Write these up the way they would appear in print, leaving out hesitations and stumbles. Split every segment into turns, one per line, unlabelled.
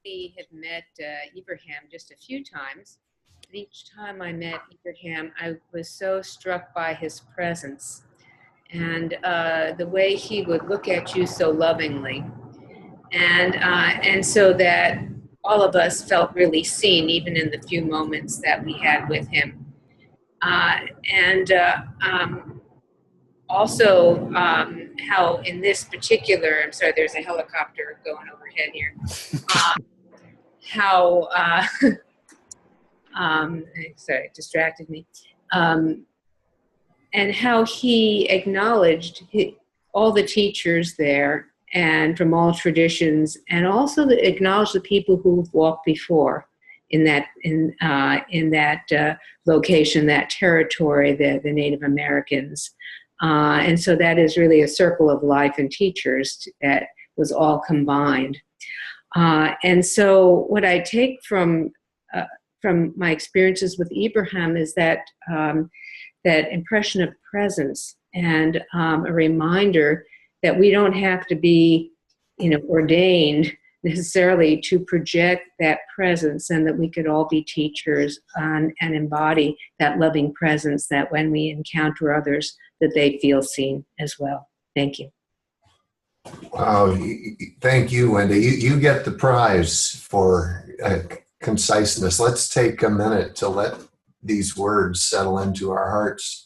only had met Ibrahim just a few times. But each time I met Ibrahim, I was so struck by his presence and the way he would look at you so lovingly. And so that all of us felt really seen, even in the few moments that we had with him. And also how in this particular, I'm sorry, there's a helicopter going overhead here. How, sorry, it distracted me. And how he acknowledged all the teachers there and from all traditions, and also acknowledged the people who've walked before in that location, that territory, the Native Americans. And so that is really a circle of life and teachers that was all combined. And so what I take from my experiences with Ibrahim is that that impression of presence and a reminder that we don't have to be, ordained necessarily to project that presence, and that we could all be teachers and embody that loving presence, that when we encounter others, that they feel seen as well. Thank you.
Thank you, Wendy. You get the prize for conciseness. Let's take a minute to let these words settle into our hearts.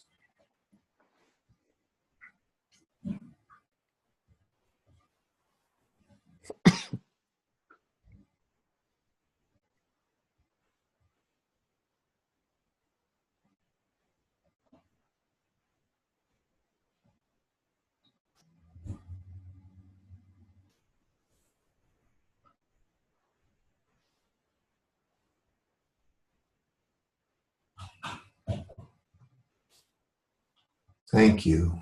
Thank you.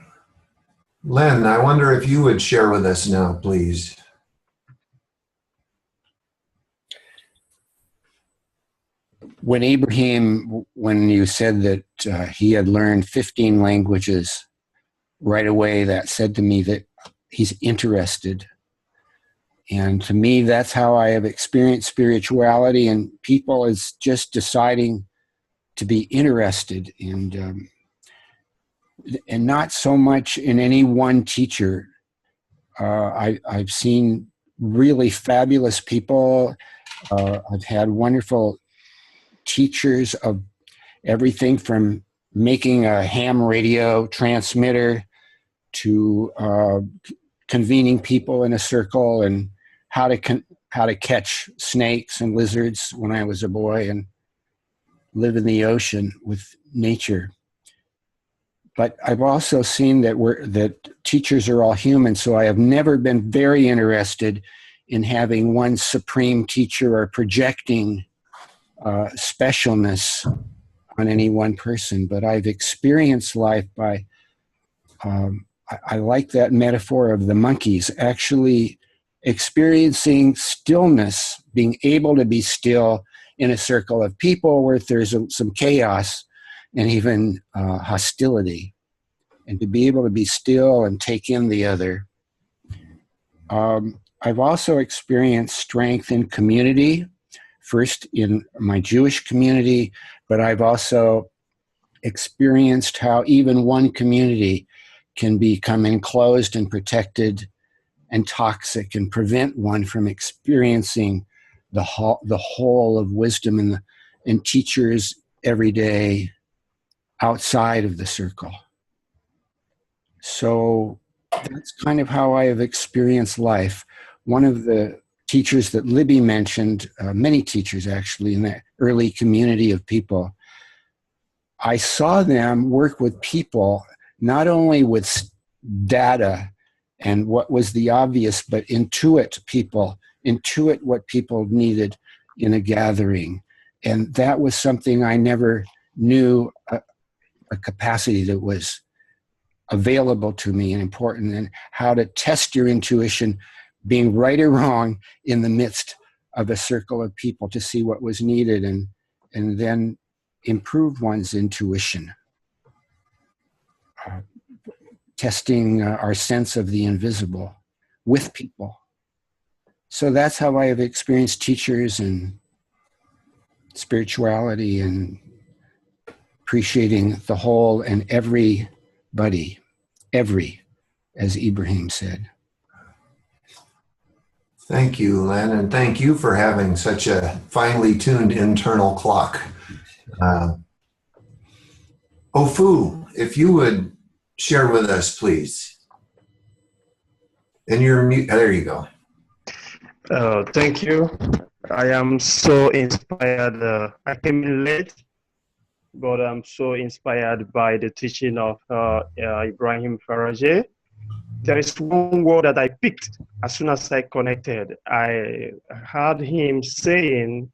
Lynn, I wonder if you would share with us now, please.
When you said that he had learned 15 languages right away, that said to me that he's interested. And to me, that's how I have experienced spirituality, and people is just deciding to be interested, and not so much in any one teacher. I've seen really fabulous people. I've had wonderful teachers of everything from making a ham radio transmitter to convening people in a circle, and how to catch snakes and lizards when I was a boy and live in the ocean with nature. But I've also seen that teachers are all human, so I have never been very interested in having one supreme teacher or projecting specialness on any one person. But I've experienced life by, I like that metaphor of the monkeys, actually experiencing stillness, being able to be still in a circle of people where there's some chaos and even hostility, and to be able to be still and take in the other. I've also experienced strength in community, first in my Jewish community, but I've also experienced how even one community can become enclosed and protected and toxic, and prevent one from experiencing the whole of wisdom and teachers every day outside of the circle. So that's kind of how I have experienced life. One of the teachers that Libby mentioned, many teachers actually in that early community of people, I saw them work with people, not only with data and what was the obvious, but intuit what people needed in a gathering. And that was something I never knew, a capacity that was available to me and important, and how to test your intuition, being right or wrong in the midst of a circle of people, to see what was needed and then improve one's intuition. Testing our sense of the invisible with people. So that's how I have experienced teachers and spirituality and appreciating the whole and everybody, as Ibrahim said.
Thank you, Len, and thank you for having such a finely tuned internal clock. Ofu, if you would share with us, please. And you're mute. There you go.
Thank you. I am so inspired. I came in late, but I'm so inspired by the teaching of Ibrahim Farage. There is one word that I picked as soon as I connected. I heard him saying,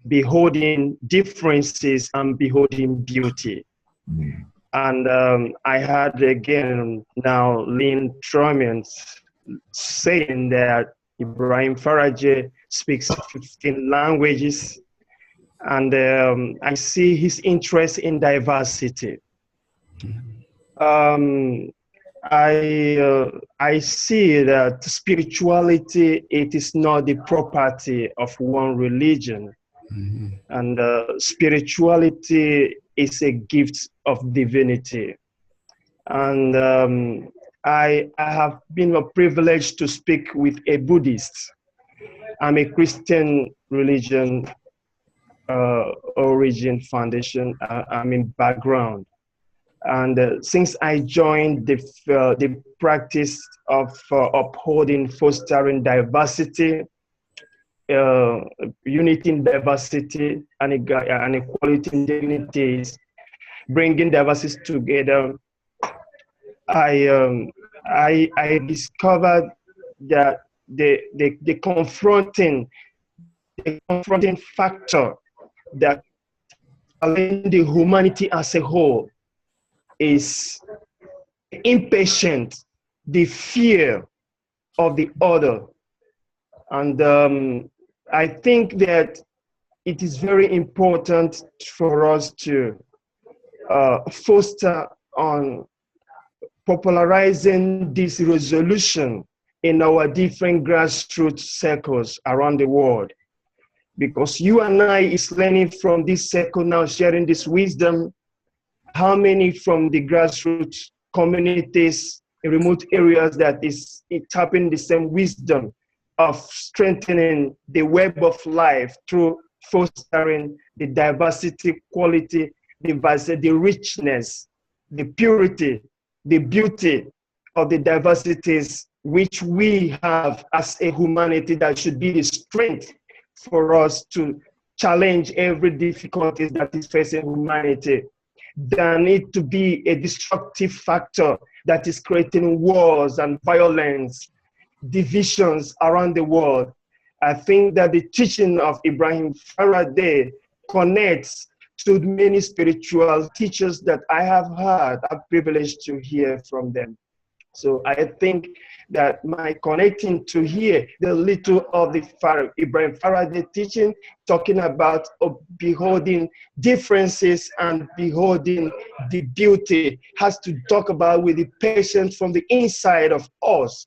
beholding differences and beholding beauty. And I heard again now Lynn Truman saying that Ibrahim Farage speaks 15 languages, and I see his interest in diversity. I see that spirituality, it is not the property of one religion. Mm-hmm. And spirituality is a gift of divinity. And I have been privileged to speak with a Buddhist. I'm a Christian religion origin foundation. I'm in background. And since I joined the practice of upholding, fostering diversity, unity in diversity, and equality in dignities, bringing diversity together, I discovered that the confronting factor that challenging the humanity as a whole is impatient, the fear of the other. And I think that it is very important for us to foster on popularizing this resolution in our different grassroots circles around the world. Because you and I is learning from this circle now, sharing this wisdom. How many from the grassroots communities in remote areas that is tapping the same wisdom of strengthening the web of life through fostering the diversity, quality, the richness, the purity, the beauty of the diversities which we have as a humanity that should be the strength for us to challenge every difficulty that is facing humanity, than it to be a destructive factor that is creating wars and violence, divisions around the world. I think that the teaching of Ibrahim Farage connects to many spiritual teachers that I have had a privilege to hear from them. So I think that my connecting to hear the little of the Ibrahim Farage teaching, talking about beholding differences and beholding the beauty, has to talk about with the patience from the inside of us,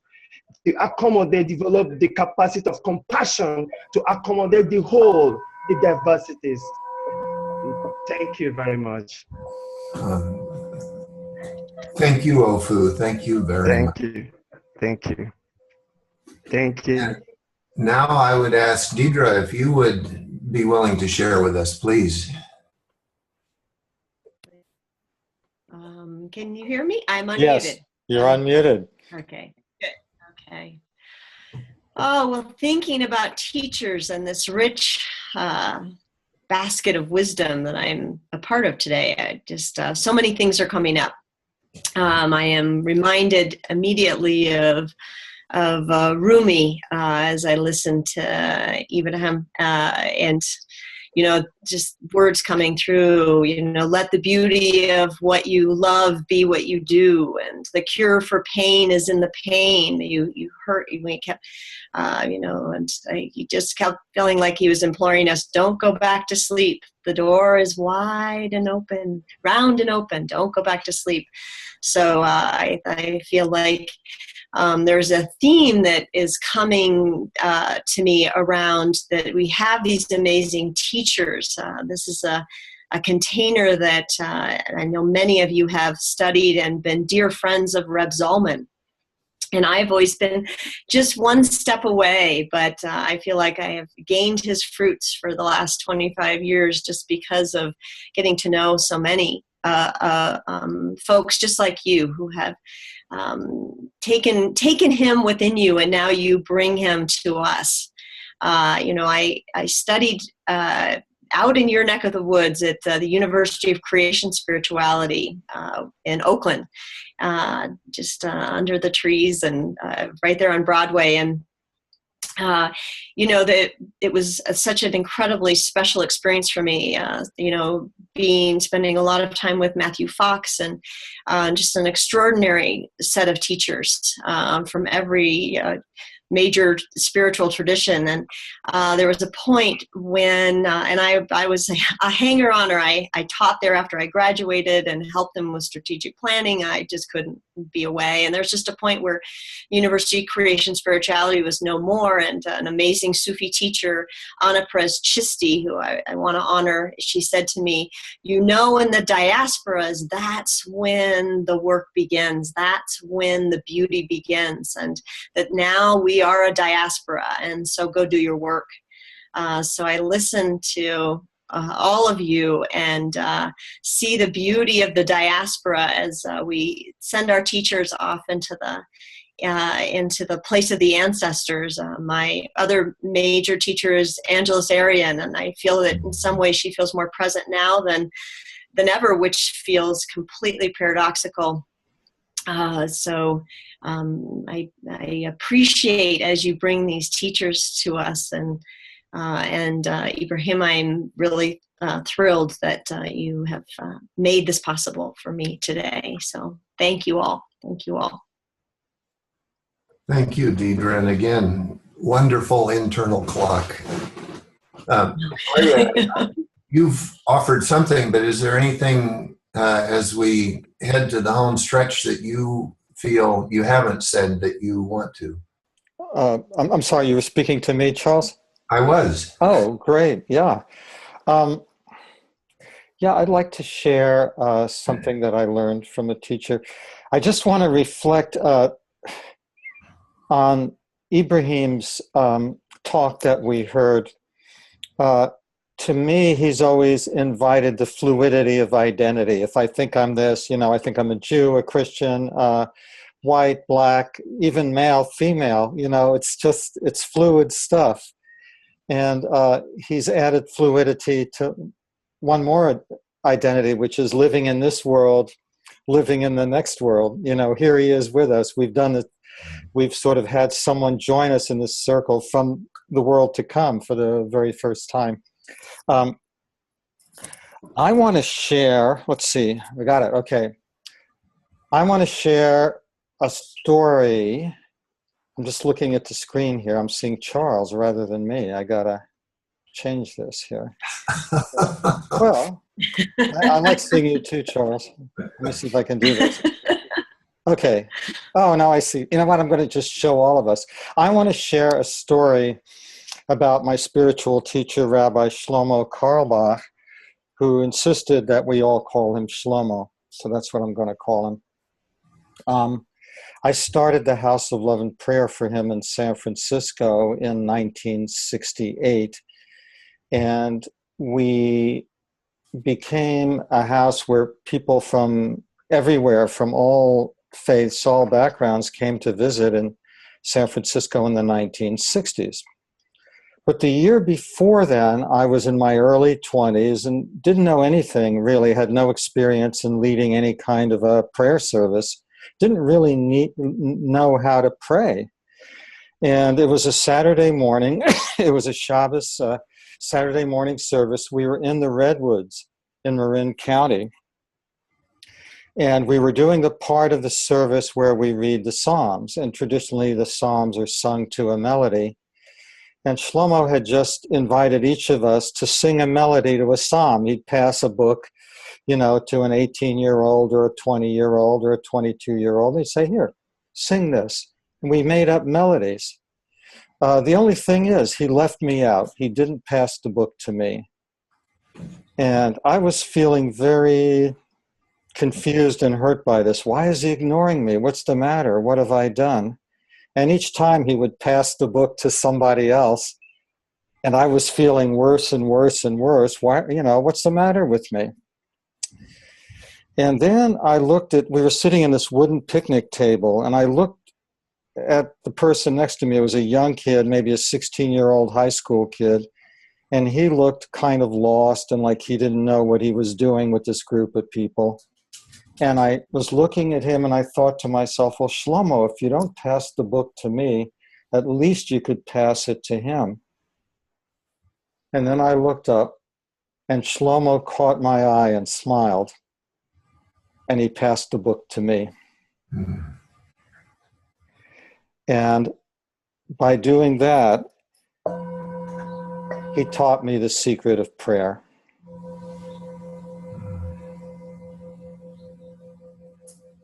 to accommodate, develop the capacity of compassion to accommodate the whole, the diversities. Thank you very much.
Thank you, Ofu. Thank you very much.
Thank you. Thank you.
And now I would ask Deidre if you would be willing to share with us, please.
Can you hear me? I'm unmuted.
Yes, you're unmuted.
Okay, good. Okay. Oh, well, thinking about teachers and this rich basket of wisdom that I'm a part of today, I just so many things are coming up. I am reminded immediately of Rumi as I listen to Ibrahim and, you know, just words coming through, you know, let the beauty of what you love be what you do. And the cure for pain is in the pain. You hurt, we kept, you know, and he just kept feeling like he was imploring us, don't go back to sleep. The door is wide and open, round and open. Don't go back to sleep. So I feel like there's a theme that is coming to me around that we have these amazing teachers. This is a container that I know many of you have studied and been dear friends of Reb Zalman. And I've always been just one step away, but I feel like I have gained his fruits for the last 25 years just because of getting to know so many folks just like you who have taken him within you, and now you bring him to us. I studied out in your neck of the woods at the University of Creation Spirituality in Oakland, just under the trees and right there on Broadway. And that it was such an incredibly special experience for me, spending a lot of time with Matthew Fox and just an extraordinary set of teachers from every major spiritual tradition. And there was a point when, and I was a hanger-on, or I taught there after I graduated and helped them with strategic planning. I just couldn't be away. And there's just a point where University Creation Spirituality was no more, and an amazing Sufi teacher, Ana Perez Chisti, who I want to honor, she said to me, in the diasporas, that's when the work begins. That's when the beauty begins. And that now we are a diaspora, and so go do your work. So I listen to all of you and see the beauty of the diaspora as we send our teachers off into the place of the ancestors. My other major teacher is Angeles Arian, and I feel that in some ways she feels more present now than ever, which feels completely paradoxical. So I appreciate as you bring these teachers to us, and Ibrahim, I'm really thrilled that you have made this possible for me today. So thank you all. Thank you all.
Thank you, Deidre. And again, wonderful internal clock. You've offered something, but is there anything as we head to the home stretch that you feel you haven't said that you want to?
I'm sorry, you were speaking to me, Charles?
I was.
Oh, great. Yeah. I'd like to share something that I learned from a teacher. I just want to reflect on Ibrahim's talk that we heard. To me, he's always invited the fluidity of identity. If I think I'm this, I think I'm a Jew, a Christian, white, black, even male, female, it's fluid stuff. And he's added fluidity to one more identity, which is living in this world, living in the next world. Here he is with us. We've done it. We've sort of had someone join us in this circle from the world to come for the very first time. I want to share, let's see, we got it, okay. I want to share a story. I'm just looking at the screen here. I'm seeing Charles rather than me. I got to change this here. Well, I like seeing you too, Charles. Let me see if I can do this. Okay. Oh, now I see. You know what? I'm going to just show all of us. I want to share a story about my spiritual teacher, Rabbi Shlomo Carlebach, who insisted that we all call him Shlomo. So that's what I'm going to call him. I started the House of Love and Prayer for him in San Francisco in 1968. And we became a house where people from everywhere, from all faiths, all backgrounds, came to visit in San Francisco in the 1960s. But the year before then, I was in my early 20s and didn't know anything really, had no experience in leading any kind of a prayer service, didn't really know how to pray. And it was a Saturday morning. It was a Shabbos Saturday morning service. We were in the Redwoods in Marin County. And we were doing the part of the service where we read the Psalms. And traditionally, the Psalms are sung to a melody. And Shlomo had just invited each of us to sing a melody to a psalm. He'd pass a book, to an 18-year-old or a 20-year-old or a 22-year-old. He'd say, here, sing this. and we made up melodies. The only thing is, he left me out. He didn't pass the book to me. And I was feeling very confused and hurt by this. Why is he ignoring me? What's the matter? What have I done? And each time he would pass the book to somebody else, and I was feeling worse and worse and worse. Why, what's the matter with me? And then we were sitting in this wooden picnic table, and I looked at the person next to me. It was a young kid, maybe a 16-year-old high school kid, and he looked kind of lost and like he didn't know what he was doing with this group of people. And I was looking at him and I thought to myself, well, Shlomo, if you don't pass the book to me, at least you could pass it to him. And then I looked up and Shlomo caught my eye and smiled, and he passed the book to me. Mm-hmm. And by doing that, he taught me the secret of prayer.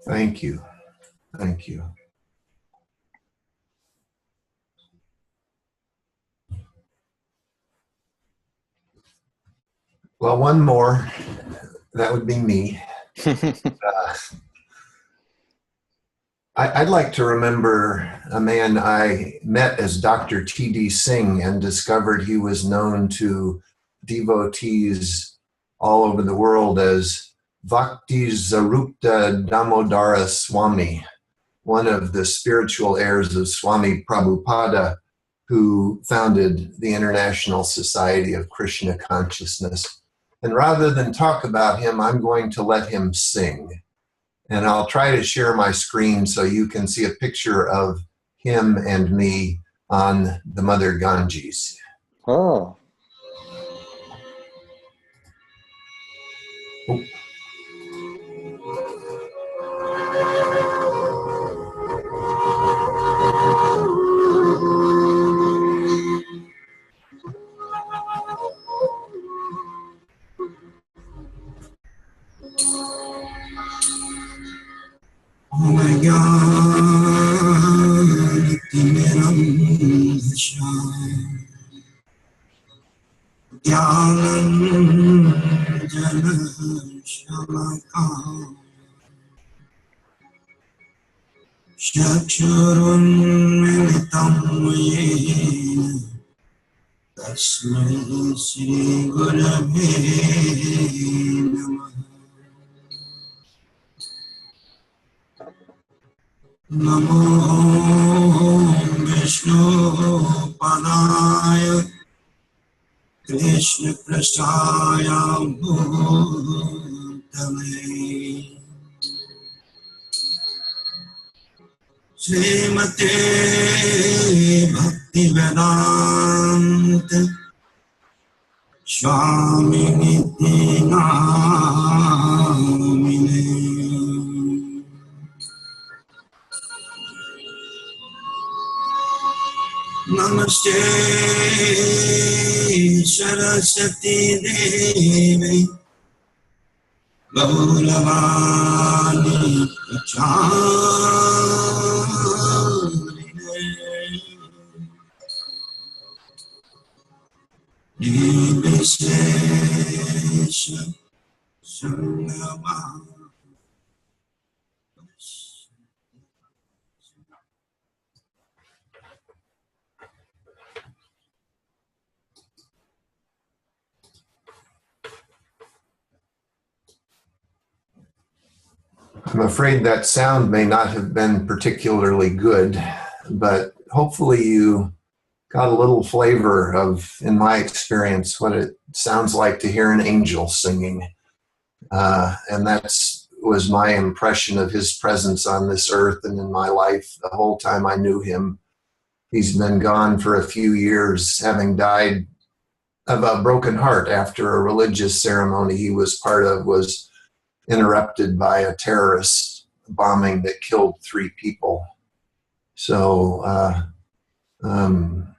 Thank you. Thank you. Well, one more. That would be me. I'd like to remember a man I met as Dr. T.D. Singh and discovered he was known to devotees all over the world as Bhakti Zarupta Damodara Swami, one of the spiritual heirs of Swami Prabhupada, who founded the International Society of Krishna Consciousness. And rather than talk about him, I'm going to let him sing. And I'll try to share my screen so you can see a picture of him and me on the Mother Ganges.
Oh.
Oh. Oh my God, Timeram Gyanam Jana Shalaka Shakshurun Militam Yena Tasmai Sri Gurave Namah Namo Vishnu Padaya Krishna Prasthaya Bhutale Srimate Bhakti Vedanta Swami Niti Namine Namaste Saraswati Devi Gauravani Acharine Nirvishesha Sangama. I'm afraid that sound may not have been particularly good, but hopefully you got a little flavor of, in my experience, what it sounds like to hear an angel singing. And that was my impression of his presence on this earth and in my life the whole time I knew him. He's been gone for a few years, having died of a broken heart after a religious ceremony he was part of was interrupted by a terrorist bombing that killed 3 people. So I'm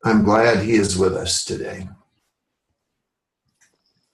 glad he is with us today.